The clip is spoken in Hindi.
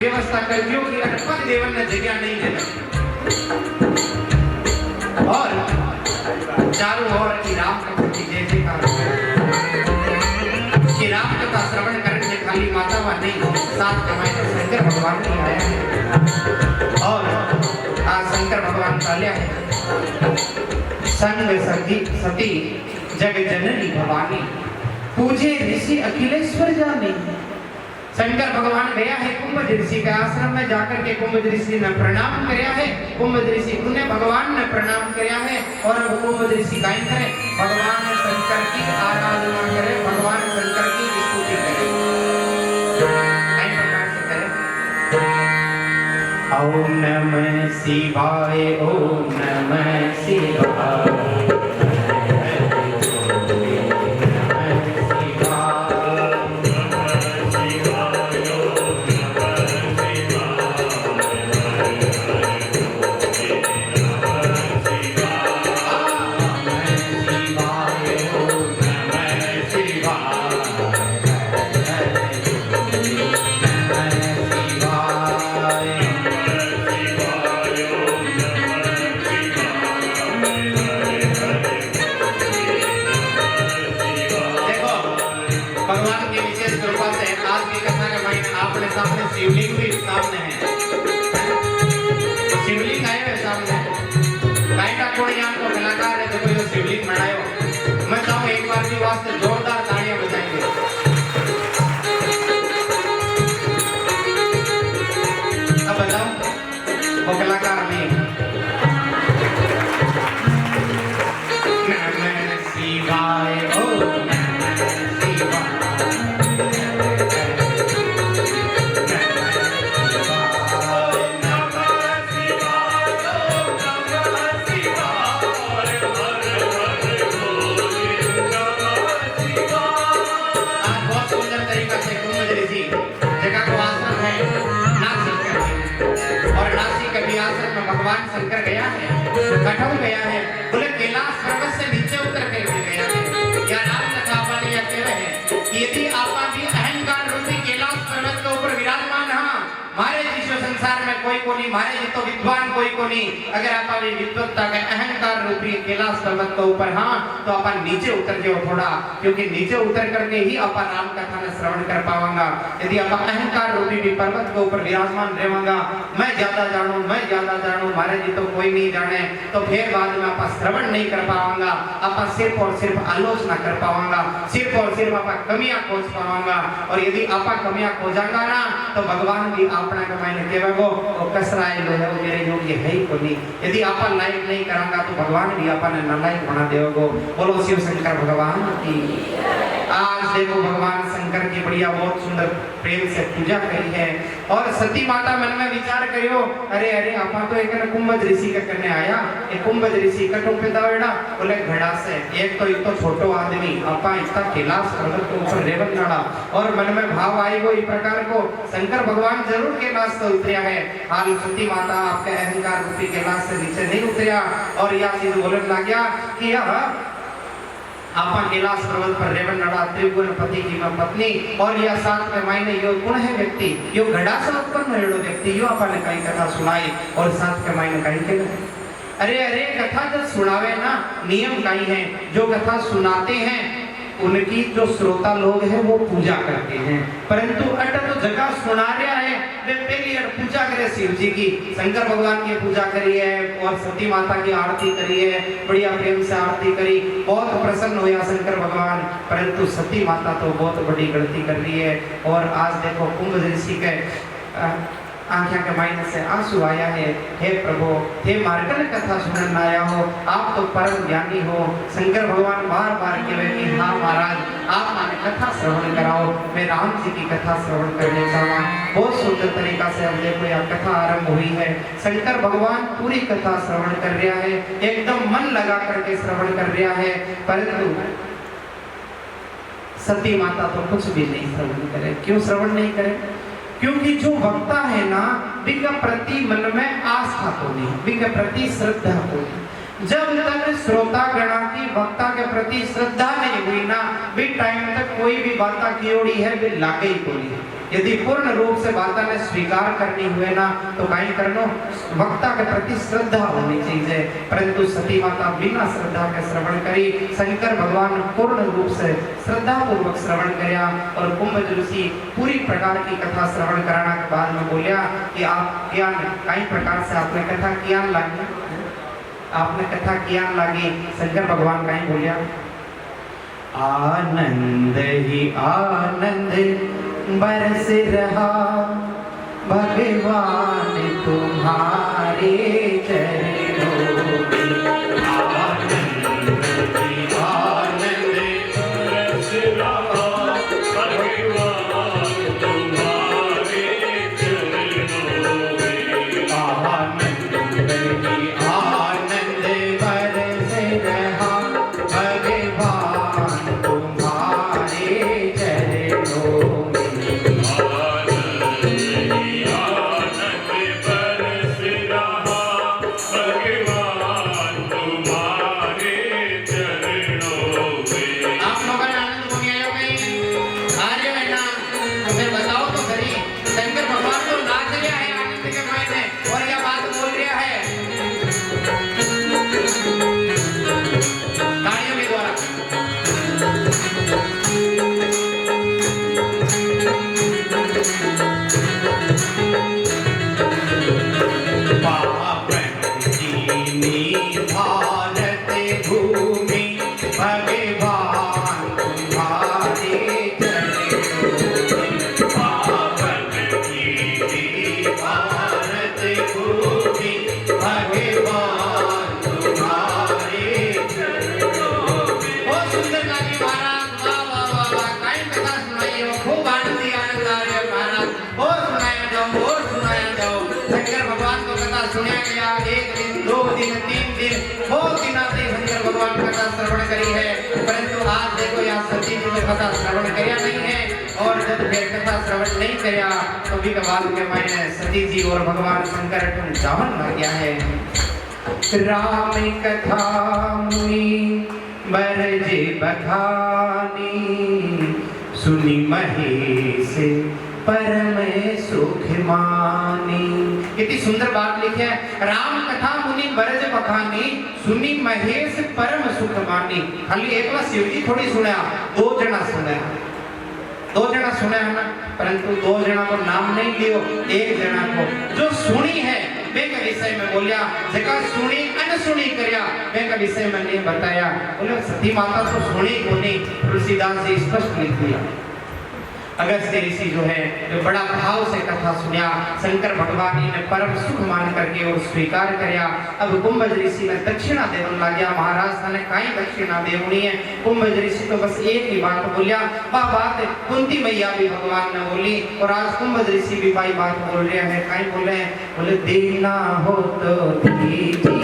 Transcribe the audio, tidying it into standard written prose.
व्यवस्था कर दियो कि अटपट देवन ने जगह नहीं देना और चारों ओर की राम कथा की जय जयकार कि राम कथा श्रवण करने से खाली माता व नहीं साथ कमाए तो शंकर भगवान भी आया है और आज शंकर भगवान काल्या है संग सती जग जननी भवानी पूजे ऋषि अखिलेश्वर जानी। शंकर भगवान गया है कुंभ ऋषि के आश्रम में जाकर के कुंभ ऋषि ने प्रणाम किया है। कुंभ ऋषि उन्हें भगवान ने प्रणाम किया है और अब कुंभ ऋषि गाय करे भगवान शंकर की आराधना करे, भगवान शंकर की स्तुति करे। कई प्रकार से करे ओम नमः शिवाय ओम नमः शिवाय। शिवलिंग भी सामने है, शिवलिंग आए हुए सामने गाय का कोई यहाँ को कलाकार है जो कोई शिवलिंग बनाए। मैं चाहूँ एक बार की वास्ते जोरदार तालियां बजाएंगे। अब बताओ वो कलाकार नहीं नमः शिवाय ओ भगवान शंकर गया है, कठौल गया है, बोले कैलाश पर्वत से नीचे उतर कर गया है। या राम कथा वाले या कह रहे हैं यदि आपा भी अहंकार रूपी कैलाश पर्वत के ऊपर विराजमान हाँ मारे जिसो संसार में कोई को नहीं मारे जी तो विद्वान कोई को नहीं। अगर आपा भी विद्वत्ता के अहंकार रूपी कैलाश पर्वत के ऊपर हाँ तो आपा नीचे उतर जाओ थोड़ा, क्योंकि नीचे उतर करके ही आपा राम कथा में श्रवण कर पावांगा। यदि आपा अहंकार रूपी भी पर्वत के ऊपर विराजमान रहेगा मैं ज्यादा जानू मारे जी तो कोई नहीं जाने तो फिर बाद में आपा श्रवण नहीं कर पावांगा, आपा सिर्फ और सिर्फ आलोचना कर पावांगा, सिर्फ और सिर्फ आपा कमियां खोज पावांगा। और यदि आपा कमियां खोजांगा ना तो भगवान भी अपना कमाईने केवेगो ओ कसराए लो है वो मेरे योग्य है ही कोनी। यदि आपा लाइक नहीं करांगा तो भगवान भी आपने नालायक बना देगो। बोलो शिव शंकर भगवान की। आज देखो भगवान शंकर की बढ़िया बहुत सुंदर प्रेम से पूजा करी है और सती माता मन में विचार करियो अरे अरे आपा तो एक कुंभ ऋषि का करने आया ये कुंभ ऋषि कटो पे दावेड़ा बोले घड़ा से एक तो छोटो आदमी आपा इतना कैलाश पर्वत के ऊपर रेवन नाड़ा और मन में भाव आई वो इस प्रकार को शंकर भगवान जरूर कैलाश से उतरिया है। हाल सती माता आपके अहंकार रूपी कैलाश से नीचे नहीं उतरिया और यह चीज बोलने लग गया कि यह आपा कैलाश पर्वत पर रेवन नड़ा त्रिगुण पति की पत्नी और यह साथ में मायने यो गुण है व्यक्ति यो घड़ा से उत्पन्न है व्यक्ति यो आपा ने कई कथा सुनाई और साथ के मायने कई के अरे अरे कथा जब सुनावे ना नियम कई है जो कथा सुनाते हैं उनकी जो श्रोता लोग हैं वो पूजा करते हैं, परंतु अट तो जगह सुना रहा है वे पहली पूजा करे शिव जी की, शंकर भगवान की पूजा करी है और सती माता की आरती करी है, बढ़िया प्रेम से आरती करी, बहुत प्रसन्न हुआ शंकर भगवान। परंतु सती माता तो बहुत बड़ी गलती कर रही है और आज देखो कुंभ ऋषि के आंखें के मायने से आंसू आया है। हे प्रभु हे मार्गल कथा सुनने आया हो, आप तो परम ज्ञानी हो। शंकर भगवान बार बार कहे कि हाँ महाराज आप माने कथा श्रवण कराओ, मैं राम जी की कथा श्रवण करने चाहूँ। बहुत सुंदर तरीका से अब देखो यह कथा आरंभ हुई है। शंकर भगवान पूरी कथा श्रवण कर रहा है, एकदम मन लगा करके श्रवण कर रहा है, परंतु सती माता तो कुछ भी नहीं श्रवण करे। क्यों श्रवण नहीं करे? क्योंकि जो वक्ता है ना बिका प्रति मन में आस्था होनी, बिका प्रति श्रद्धा होनी। जब तक श्रोता गणा की वक्ता के प्रति श्रद्धा नहीं हुई ना भी टाइम तक कोई भी बात की ओड़ी है भी लागे ही कोई है। यदि पूर्ण रूप से बाता ने स्वीकार करनी हुए ना तो कहीं करनो वक्ता के प्रति श्रद्धा होनी चाहिए, परंतु सती माता बिना श्रद्धा के श्रवण करी। शंकर भगवान पूर्ण रूप से श्रद्धा पूर्वक श्रवण करया और कुंभज ऋषि पूरी प्रकार की कथा श्रवण कराना के बाद में बोलिया कि आप क्या कई प्रकार से आपने कथा किया लागी, आपने कथा किया लागी। शंकर भगवान कहीं बोलिया आनंद ही आनंद बरस रहा भगवान तुम्हारे चरणों में। आनंद ही आनंद बरस रहा भगवान तुम्हारे चरणों में। आनंद ही आनंद बरस रहा भगवान तुम्हारे चरणों में। करी है, परंतु आज देखो यहाँ सती जी ने कथा श्रवण करया नहीं है और जब फिर कथा श्रवण नहीं करया तो भी बाद के मायने सती जी और भगवान शंकर तुम जावन लग गया है। राम कथा मुनि बरजे बखानी सुनी महेश परम सुख मानी। कितनी सुंदर बात लिखी है, राम कथा मुनि बरज बखानी सुनी महेश परम सुख मानी। खाली एक बार शिव जी थोड़ी सुना, दो जना सुना, दो जना सुना है ना, परंतु दो जना को नाम नहीं लियो, एक जना को जो सुनी है वे के विषय में बोलिया, जगह सुनी अनसुनी करया वे के विषय में नहीं बताया। बोले सती माता तो सुनी को नहीं, तुलसीदास जी स्पष्ट लिख दिया। अगस्त्य ऋषि जो है जो बड़ा भाव से कथा सुनिया, शंकर भगवान ने परम सुख मान करके और स्वीकार करया। अब कुंभज ऋषि ने दक्षिणा देवन लग गया। महाराज ने कहीं दक्षिणा देवनी है, कुंभज ऋषि तो बस एक ही बात बोलिया। वह बात कुंती मैया भी भगवान ने बोली और आज कुंभज ऋषि भी भाई बात बोल रहे हैं। कहीं बोले, बोले देना हो तो दीजिए